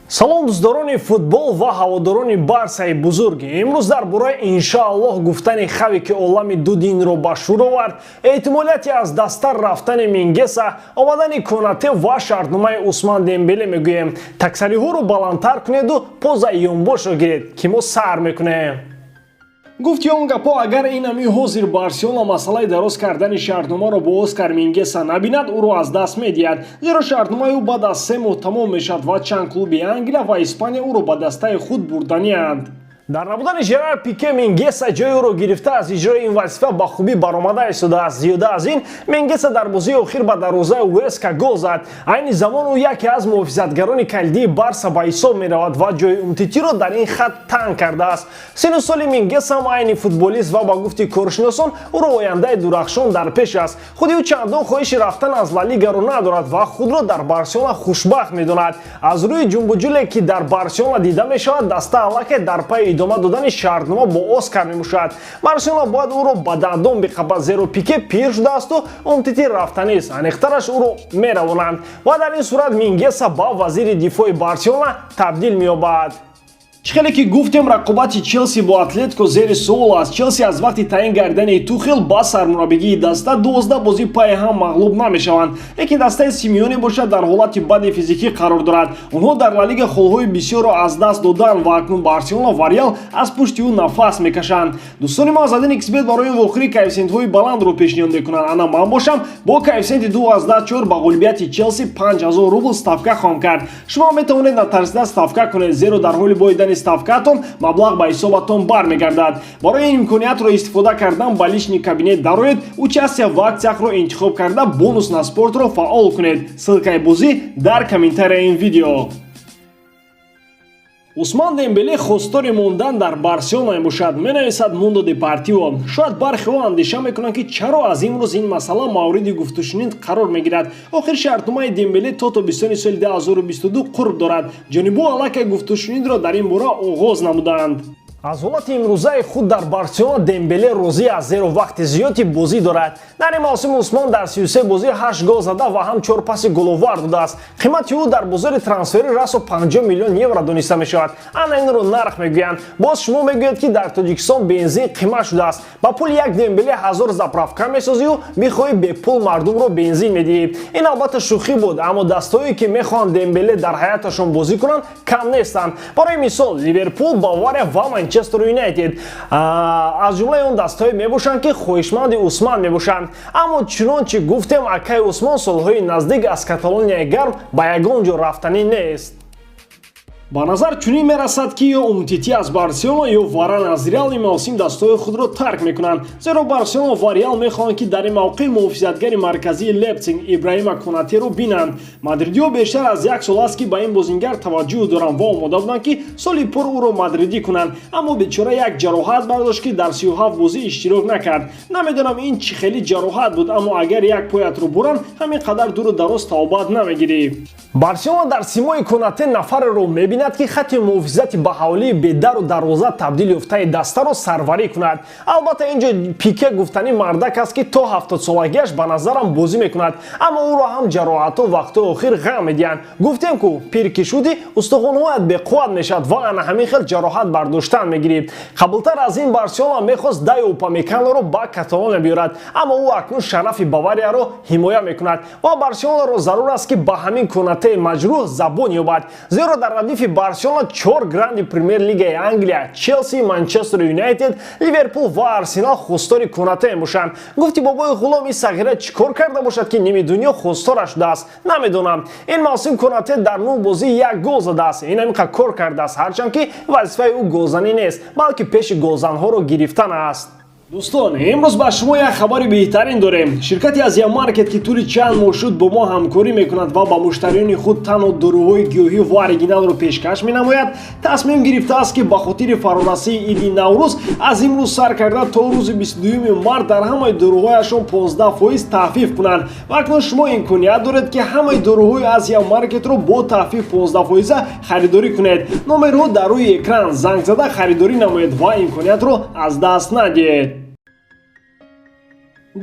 салом дӯстдорони футбол ва ҳаводорони барсаи бузург. имрӯз дар бораи иншааллоҳ гуфтани Хави ки олами ду динро ба шӯр овард, эҳтимолияти аз дастар рафтани Мингеса, омадани Конате ва шартномаи Усман Дембеле мегӯем. таксариҳоро баландтар кунеду поза ёнбошро гиред ки мо сар мекунем. гуфти он гапо агар инами ҳозир Барселона масъалаи дароз кардани шартномаро бо Оскар Мингеса набинад, ӯро аз даст медиҳад, зеро шартномаи ӯ баъд аз 3 моҳ тамом мешавад ва чанд клуби Англия ва Испания ӯро ба дастаи худ бурданианд. дар набудани Жерар Пике Мингеса ҷои ӯро гирифта аз иҷрои ин вазифа ба хубӣ баромада истодааст. зиёда аз ин, Мингеса дар бозии охир ба дарвозаи Уэска гол зад. айни замон ӯ яке аз муҳофизатгарони калидии Барса ба ҳисоб меравад ва ҷои Умтитиро дар ин хат танг кардааст. сину соли Мингеса ҳам айни футболист ва ба гуфти коршиносон ӯро ояндаи дурахшон дар пеш аст. худи ӯ чандон хоҳиши рафтан аз Ла Лигаро надорад ва худро дар Барселона хушбахт медонад. аз рӯи ҷумбуҷуле ки дар Барселона дида мешавад, даста аллакай дар пай идома додани шартнома бо Оскар мебошад. Барселона бояд ӯро ба дандон биқабад, зеро Пике пир шудаасту Умтити рафтанист, аниқтараш ӯро меравонанд ва дар ин сурат Мингеса ба вазири дифои Барселона табдил меёбад. чихеле ки гуфтем рақобати Челси бо Атлетико зери суол аст. Челси аз вақти таъин гардани Тухел ба сармураббигии даста 12 бозӣ пайи ҳам мағлуб намешаванд, лекин дастаи Симеоне бошад дар ҳолати бади физикӣ қарор дорад. онҳо дар Ла Лига холҳои бисёрро аз даст доданд ва акнун Барселона ва Реал аз пушти ӯ нафас мекашанд. дӯстони мо аз адин XBet барои вохӯрӣ коэффициентҳои баландро пешниҳод мекунанд. ана ман бошам бо коэффициенти 2.4 ба ғолибияти Челси 5000 рубл ставка хоҳам кард. шумо метавонед натарсида ставка кунед, зеро дар ҳоли боидани ставкатон маблағ ба ҳисобатон бармегардад. барои ин имкониятро истифода кардан ба лични кабинет дароед, участия ва аксияҳро интихоб карда бонус на спортро фаъол кунед. ссылкаи бозӣ дар комментарияи ин видео. Усман Дембеле хостори мондан дар Барселона мебошад, менависад Мундо Депортиво. шояд бархеҳо андеша мекунанд ки чаро аз имрӯз ин масъала мавриди гуфтушунид қарор мегирад. охир шартномаи Дембеле то тобистони соли 2022 қурб дорад. ҷонибҳо аллакай гуфтушунидро дар ин бора оғоз намуданд. аз ҳолати имрӯзаи худ дар Барселона Дембеле розӣ аст, зеро вақти зиёди бозӣ дорад. дар ин мавсим Усман дар 33 бозӣ 8 гол зада ва ҳам 4 паси головар додааст. қимати ӯ дар бозори трансфери расо 50 миллион евро дониста мешавад. ана инро нарх мегӯянд. боз шумо мегӯед ки дар Тоҷикистон бензин қимат шудааст. ба пули як Дембеле 1000 заправка месозию, бихоҳӣ бепул мардумро бензин медиҳӣ. ин албатта шӯхӣ буд, аммо дастаҳое ки мехоҳанд Дембеле дар ҳаяташон бозӣ кунанд кам нестанд. барои мисол Ливерпул, Бавария ва Манчестер Юнайтед аз ҷумлаи он дастаҳое мебошанд ки хоҳишманди Усман мебошанд. аммо чунончи гуфтем, акаи Усмон солҳои наздик аз Каталонияи гарм ба ягон ҷо рафтанӣ нест. ба назар чунин мерасад ки ё Умтити аз Барселона ё Варан аз Реал ин мавсим дастаҳои худро тарк мекунанд, зеро Барселона ва Реал мехоҳанд ки дар ин мавқеъ муҳофизатгари марказии Лейпциг Ибраҳима Конатеро бинанд. мадридиҳо бештар аз як сол аст ки ба ин бозингар таваҷҷӯҳ доранд ва омода буданд ки соли пур ӯро мадридӣ кунанд, аммо бечора як ҷароҳат бардошт ки дар 37 бозӣ иштирок накард. намедонам ин чӣ хели ҷароҳат буд, аммо агар як поятро буранд, ҳамин қадар дуру дароз тавбат намегирӣ. Барселона дар симои Конате нафареро мебинад ки хатти муҳофизати ба ҳавлии бедару дарвоза табдил ёфтаи дастаро сарварӣ кунад. албатта ин ҷо Пике гуфтани мардак аст ки то 70 солагиаш ба назарам бозӣ мекунад, аммо ӯро ҳам ҷароҳатҳо вақтҳои охир ғам медиҳанд. гуфтем ку пир ки шудӣ, устухонҳоят беқувват мешавад ва ана ҳамин хел ҷароҳат бардоштан мегирӣ. қабултар аз ин Барселона мехост Дайо Упамеканоро ба Каталония биёрад, аммо ӯ акнун шарафи Баварияро ҳимоя мекунад ва Барселонаро зарур аст ки ба ҳамин Конате маҷрӯҳ забон ёбад, зеро дар радифи Барселона 4 гранди премер лигаи Англия, Челси, Манчестер Юнайтед, Ливерпул ва Арсенал хостори Конате мебошанд. гуфти бобои ғулом ин сағира чӣ кор карда бошад ки ними дунё хостораш шудааст, намедонам. ин мавсим Конате дар 9 бозӣ 1 гол задааст. ин ҳамин қадр кор кардааст, ҳарчанд ки вазифаи ӯ голзанӣ нест, балки пеши голзанҳоро гирифтан аст. дӯстон, имрӯз ба шумо як хабари беҳтарин дорем. ширкати Азия Маркет ки тӯли чанд моҳ шуд бо мо ҳамкорӣ мекунад ва ба муштариёни худ танҳо дороҳои гиёҳӣ ва оригиналро пешкаш менамояд, тасмим гирифтааст ки ба хотири фарорасии иди Наврӯз аз имрӯз сар карда то рӯзи 22 март дар ҳамаи дороҳояшон 15% таҳфиф кунанд. ва акнун шумо имконият доред ки ҳамаи дороҳои Азия Маркетро бо таҳфиф 15% харидорӣ кунед. номерҳо дар рӯи экран, занг зада харидорӣ намоед ва имкониятро аз даст надиҳед.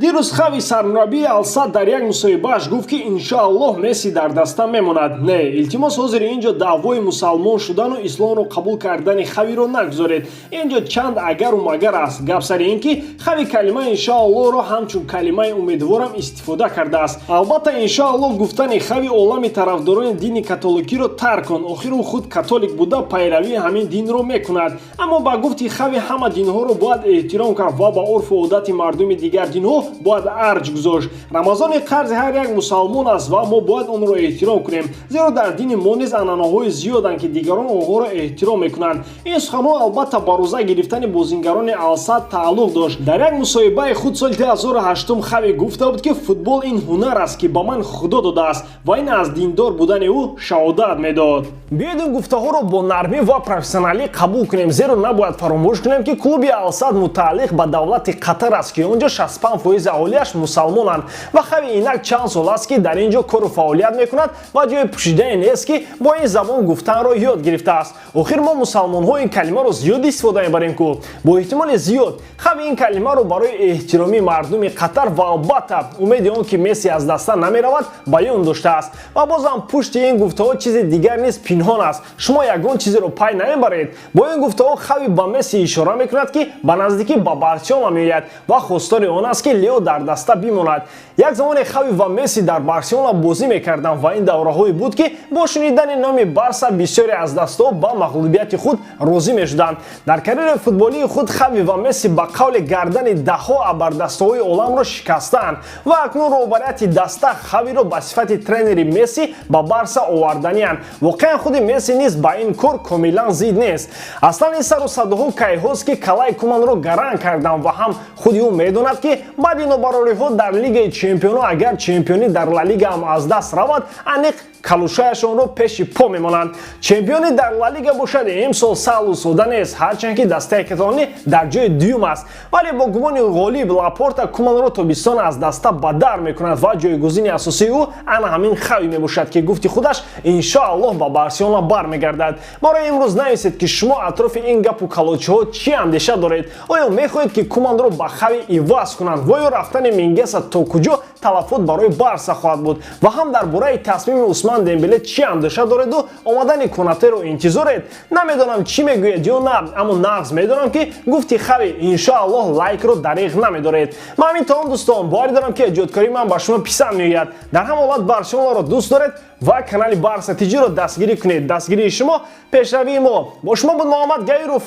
дирӯз Хави сармураббии Алсад дар як мусоҳибааш гуфт ки иншоаллоҳ Месси дар даста мемонад. Не, илтимос ҳозири инҷо даъвои мусалмон шудану исломро қабул кардани Хавиро нагузоред. Инҷо чанд агару магар аст. Гап сари ин ки Хави калимаи иншоаллоҳро ҳамчун калимаи умедворам истифода кардааст. Албатта иншоаллоҳ гуфтани Хави олами тарафдорони дини католикиро тарк кун. Охир ӯ худ католик буда пайравии ҳамин динро мекунад. Аммо ба гуфти Хави ҳама динҳоро бояд эҳтиром кард ва ба урфу одати мардуми дигар динҳо бояд арҷ гузошт. Рамазони қарзи ҳар як мусалмон аст ва мо бояд онро эҳтиром кунем, зеро дар дини мо низ анъанаҳои зиёданд ки дигарон онҳоро эҳтиром мекунанд. Ин суханҳо албатта ба рӯза гирифтани бозингарони Алсад тааллуқ дошт. Дар як мусоҳибаи худ соли 2008 Хави гуфта буд ки футбол ин ҳунар аст ки ба ман худо додааст ва ин аз диндор будани ӯ шаҳодат медод. Биёед ин гуфтаҳоро бо нармӣ ва профессионалӣ қабул кунем, зеро набояд фаромӯш кунем ки клуби Алсад мутааллиқ ба давлати Қатар аст ки онҷо 65% аҳолияш мусалмонанд ва Хави инак чанд сол аст ки дар инҷо кору фаъолият мекунад ва ҷои пӯшидане нест ки бо ин забон гуфтанро ёд гирифтааст. Охир мо мусалмонҳо ин калимаро зиёд истифода мебарем ку. Бо эҳтимоли зиёд Хави ин калимаро барои эҳтироми мардуми Қатар ва албатта умеди он ки Месси аз даста намеравад баён доштааст. Ва бозам пушти ин гуфтаҳо чизи дигар низ пинҳон аст. Шумо ягон чизеро пай намебаред. Бо ин гуфтаҳо Хави ба Месси ишора мекунад ки ба наздикӣ ба Барселона меояд ва хостори он аст ки Лео дар даста бимонад. Як замоне Хави ва Месси дар Барселона бозӣ мекарданд ва ин давраҳое буд ки бо шунидани номи Барса бисёре аз дастаҳо ба мағлубияти худ розӣ мешуданд. Дар карьераи футболии худ Хави ва Месси ба қавли гардани даҳҳо абардастаҳои оламро шикастаанд ва акнун роҳбарияти даста Хавиро ба сифати тренери Месси ба Барса оварданианд. Воқеан худи Месси низ ба ин кор комилан зид нест. Аслан ин сару садаҳо кайҳост ки калаи куманро гаранг карданд ва ҳам худи ӯ медонад ки баъди нобарориҳо дар Лигаи чемпионҳо агар чемпионӣ дар Ла Лига ҳам аз даст равад, аниқ калушаашонро пеши по мемонанд. Чемпионӣ дар Ла Лига бошад имсол саҳлу сода нест, ҳарчанд ки дастаи каталонӣ дар ҷои дуюм аст, вале бо гумони ғолиб Лапорта куманро тобистон аз даста ба дар мекунад ва ҷойгузини асосии ӯ ана ҳамин Хави мебошад ки гуфти худаш иншоаллоҳ ба Барселона бармегардад. Барои имрӯз нависед ки шумо атрофи ин гапу калочиҳо чӣ андеша доред? Оё мехоҳед ки куманро ба Хави иваз кунанд ва ё рафтани Мингеса то куҷо талафот барои Барса хоҳад буд? Ва ҳам дар бораи тасмими Усман Дембеле чӣ андеша дореду омадани Конатеро интизоред? Намедонам чӣ мегӯед ё на, аммо нағз медонам ки гуфти Хави иншоаллоҳ лайкро дариғ намедоред. Ман ҳамин таом дӯстон боварӣ дорам ки ҷодкории ман ба шумо писанд меояд. Дар ҳам ҳолат Барселонаро дӯст доред ва канали Барса Тиҷиро дастгирӣ кунед. Дастгирии шумо пешравии мо. Бо шумо буд Муҳаммад Гаиров.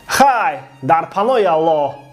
Хай дар паноҳи Аллоҳ.